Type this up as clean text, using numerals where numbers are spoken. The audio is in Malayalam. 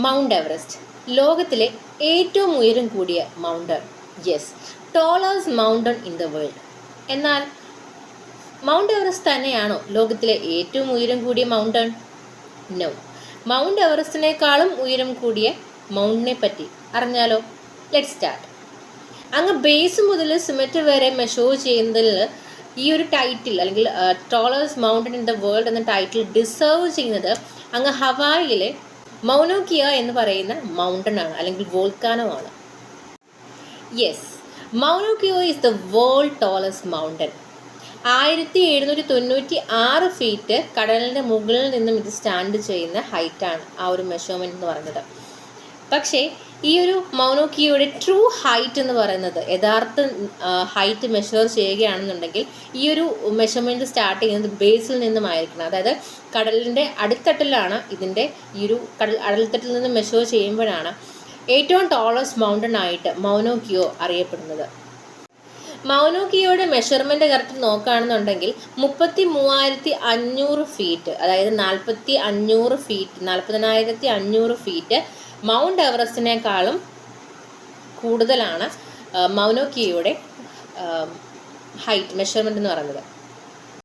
മൗണ്ട് എവറസ്റ്റ് ലോകത്തിലെ ഏറ്റവും ഉയരം കൂടിയ mountain. Yes, tallest mountain in the world. എന്നാൽ മൗണ്ട് എവറസ്റ്റ് തന്നെയാണോ ലോകത്തിലെ ഏറ്റവും ഉയരം കൂടിയ മൗണ്ടൻ? നോ. മൗണ്ട് എവറസ്റ്റിനേക്കാളും ഉയരം കൂടിയ മൗണ്ടിനെ പറ്റി അറിഞ്ഞാലോ? Let start. അങ്ങ് ബേസ് മുതൽ സുമറ്റ് വരെ മെഷർ ചെയ്യുന്നതിൽ ഈ ഒരു ടൈറ്റിൽ അല്ലെങ്കിൽ tallest mountain in the world എന്ന ടൈറ്റിൽ ഡിസേർവ് ചെയ്യുന്നത് അങ്ങ് ഹവായിലെ മൗനോ കിയ എന്ന് പറയുന്ന മൗണ്ടൻ ആണ്, അല്ലെങ്കിൽ വോൾക്കാനോ ആണ്. Yes, Mauna Kea is the world tallest mountain. 1796 feet കടലിൻ്റെ മുകളിൽ നിന്നും ഇത് സ്റ്റാൻഡ് ചെയ്യുന്ന ഹൈറ്റാണ് ആ ഒരു മെഷർമെൻറ്റ് എന്ന് പറയുന്നത്. പക്ഷേ ഈ ഒരു മൗനോ കിയയുടെ ട്രൂ ഹൈറ്റ് എന്ന് പറയുന്നത്, യഥാർത്ഥ ഹൈറ്റ് മെഷർ ചെയ്യുകയാണെന്നുണ്ടെങ്കിൽ ഈ ഒരു മെഷർമെൻറ്റ് സ്റ്റാർട്ട് ചെയ്യുന്നത് ബേസിൽ നിന്നുമായിരിക്കണം. അതായത് കടലിൻ്റെ അടിത്തട്ടിലാണ് ഇതിൻ്റെ ഈ ഒരു അടിത്തട്ടിൽ നിന്ന് മെഷർ ചെയ്യുമ്പോഴാണ് ഏറ്റവും ടോളസ്റ്റ് മൗണ്ടൻ ആയിട്ട് മൗനോ കിയോ അറിയപ്പെടുന്നത്. മൗനോ കിയോയുടെ മെഷർമെൻറ്റ് കറക്റ്റ് നോക്കുകയാണെന്നുണ്ടെങ്കിൽ 33,500 ഫീറ്റ്, അതായത് 40,500 ഫീറ്റ് മൗണ്ട് എവറസ്റ്റിനേക്കാളും കൂടുതലാണ് മൗനോ കിയോയുടെ ഹൈറ്റ് മെഷർമെൻറ്റ് എന്ന് പറയുന്നത്.